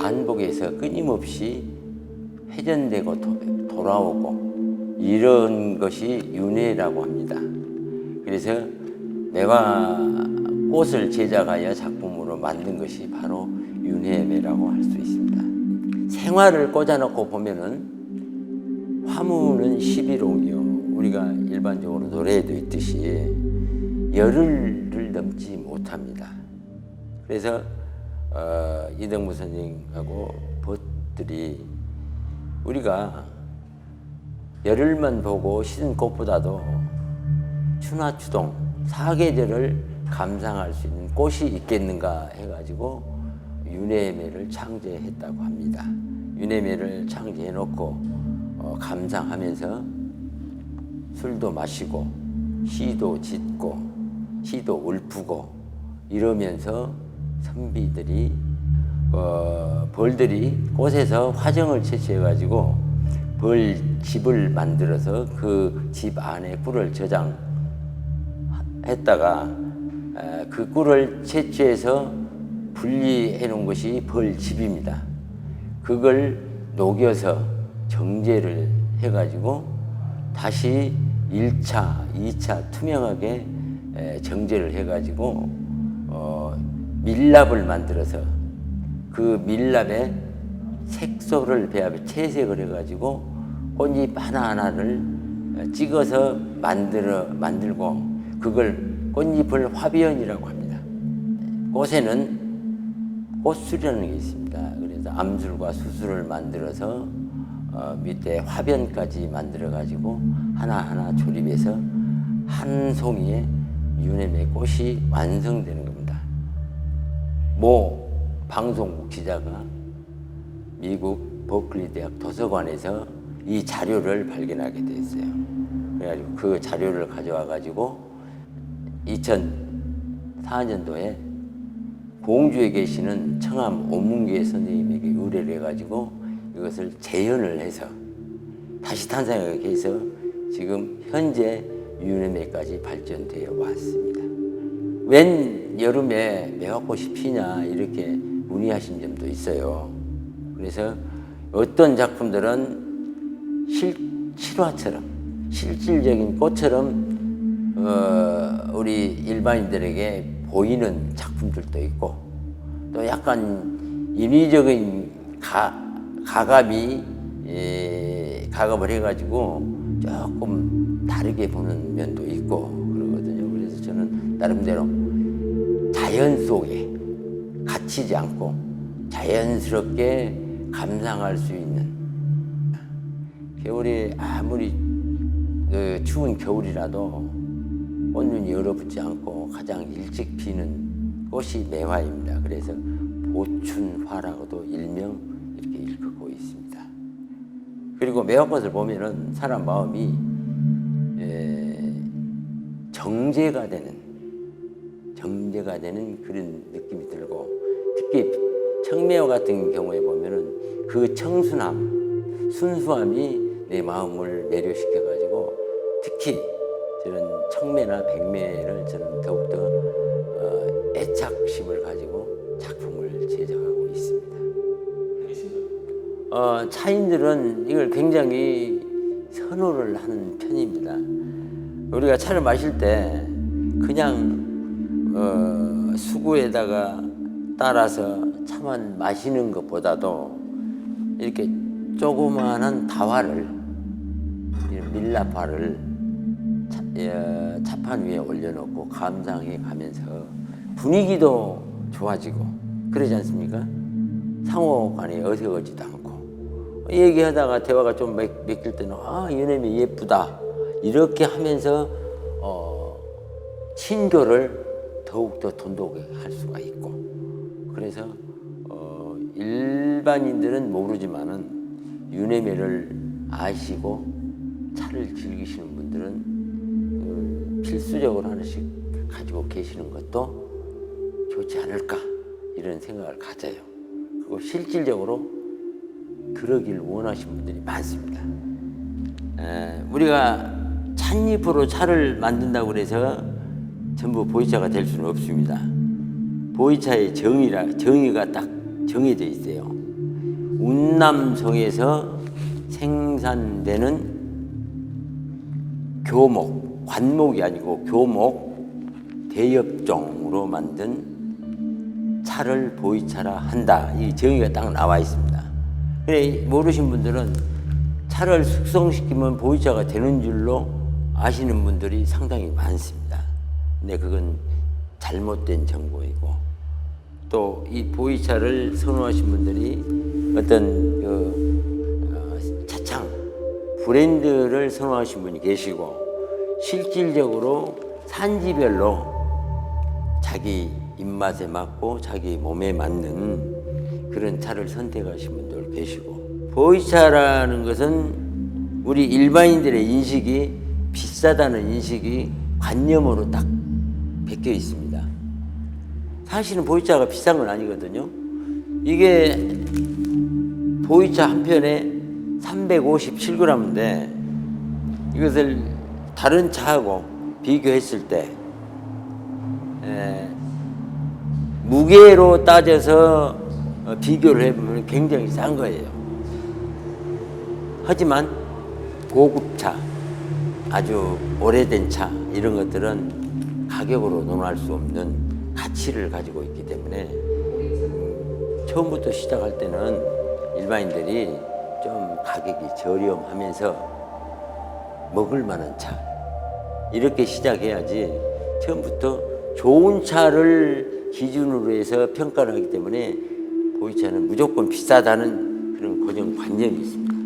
반복해서 끊임없이 회전되고 돌아오고 이런 것이 윤회라고 합니다. 그래서 매화 꽃을 제작하여 작품으로 만든 것이 바로 윤회매라고 할 수 있습니다. 생화를 꽂아놓고 보면은 화무는 11홍이요. 우리가 일반적으로 노래에도 있듯이 열흘을 넘지 못합니다. 그래서 이덕무 선생님하고 벗들이 우리가 열흘만 보고 시든 꽃보다도 추나추동 사계절을 감상할 수 있는 꽃이 있겠는가 해가지고 윤회매를 창제했다고 합니다. 윤회매를 창제해놓고 감상하면서 술도 마시고 시도 짓고 시도 읊고 이러면서 선비들이 벌들이 꽃에서 화정을 채취해가지고 벌집을 만들어서 그 집 안에 꿀을 저장했다가 그 꿀을 채취해서 분리해 놓은 것이 벌집입니다. 그걸 녹여서 정제를 해가지고 다시 1차, 2차 투명하게 정제를 해가지고 밀랍을 만들어서 그 밀랍에 색소를 배합해 채색을 해가지고 꽃잎 하나하나를 찍어서 만들고 그걸 꽃잎을 화비연이라고 합니다. 꽃에는 꽃술이라는 게 있습니다. 그래서 암술과 수술을 만들어서 밑에 화변까지 만들어 가지고 하나하나 조립해서 한 송이의 윤회매 꽃이 완성되는 겁니다. 모 방송국 기자가 미국 버클리 대학 도서관에서 이 자료를 발견하게 됐어요. 그래가지고 그 자료를 가져와 가지고 2004년도에 공주에 계시는 청암 오문계 선생님에게 의뢰를 해가지고 이것을 재현을 해서 다시 탄생하게 해서 지금 현재 윤회매까지 발전되어 왔습니다. 웬 여름에 매화꽃이 피냐 이렇게 문의하신 점도 있어요. 그래서 어떤 작품들은 실화처럼 실질적인 꽃처럼 우리 일반인들에게 보이는 작품들도 있고 또 약간 인위적인 가갑을 해가지고 조금 다르게 보는 면도 있고 그러거든요. 그래서 저는 나름대로 자연 속에 갇히지 않고 자연스럽게 감상할 수 있는 겨울에 아무리 추운 겨울이라도 꽃눈이 얼어붙지 않고 가장 일찍 피는 꽃이 매화입니다. 그래서 보춘화라고도 일명 이렇게 일컫고 있습니다. 그리고 매화꽃을 보면은 사람 마음이 정제가 되는 그런 느낌이 들고 특히 청매화 같은 경우에 보면은 그 청순함, 순수함이 내 마음을 매료시켜가지고 특히 저는 청매나 백매를 저는 더욱더 애착심을 가지고 작품을 제작하고 있습니다. 차인들은 이걸 굉장히 선호를 하는 편입니다. 우리가 차를 마실 때 그냥 수구에다가 따라서 차만 마시는 것보다도 이렇게 조그마한 다화를 밀랍화를 차판 위에 올려놓고 감상해 가면서 분위기도 좋아지고 그러지 않습니까? 상호간에 어색하지도 않고 얘기하다가 대화가 좀 맥힐 때는 윤회매 예쁘다 이렇게 하면서 친교를 더욱더 돈독하게 할 수가 있고 그래서 일반인들은 모르지만은 윤회매를 아시고 차를 즐기시는 분들은 필수적으로 하나씩 가지고 계시는 것도 좋지 않을까 이런 생각을 가져요. 그리고 실질적으로 그러길 원하시는 분들이 많습니다. 우리가 찻잎으로 차를 만든다고 해서 전부 보이차가 될 수는 없습니다. 보이차의 정의가 딱 정해져 있어요. 운남성에서 생산되는 교목, 관목이 아니고 교목 대엽종으로 만든 차를 보이차라 한다. 이 정의가 딱 나와 있습니다. 그래 모르신 분들은 차를 숙성시키면 보이차가 되는 줄로 아시는 분들이 상당히 많습니다. 근데 그건 잘못된 정보이고, 또 이 보이차를 선호하신 분들이 어떤 차창 브랜드를 선호하신 분이 계시고, 실질적으로 산지별로 자기 입맛에 맞고 자기 몸에 맞는 그런 차를 선택하신 분들 계시고, 보이차라는 것은 우리 일반인들의 인식이 비싸다는 인식이 관념으로 딱 베껴 있습니다. 사실은 보이차가 비싼 건 아니거든요. 이게 보이차 한 편에 357g인데 이것을 다른 차하고 비교했을 때 무게로 따져서 비교를 해보면 굉장히 싼 거예요. 하지만 고급차, 아주 오래된 차 이런 것들은 가격으로 논할 수 없는 가치를 가지고 있기 때문에 처음부터 시작할 때는 일반인들이 좀 가격이 저렴하면서 먹을 만한 차 이렇게 시작해야지, 처음부터 좋은 차를 기준으로 해서 평가를 하기 때문에 보이차는 무조건 비싸다는 그런 고정관념이 있습니다.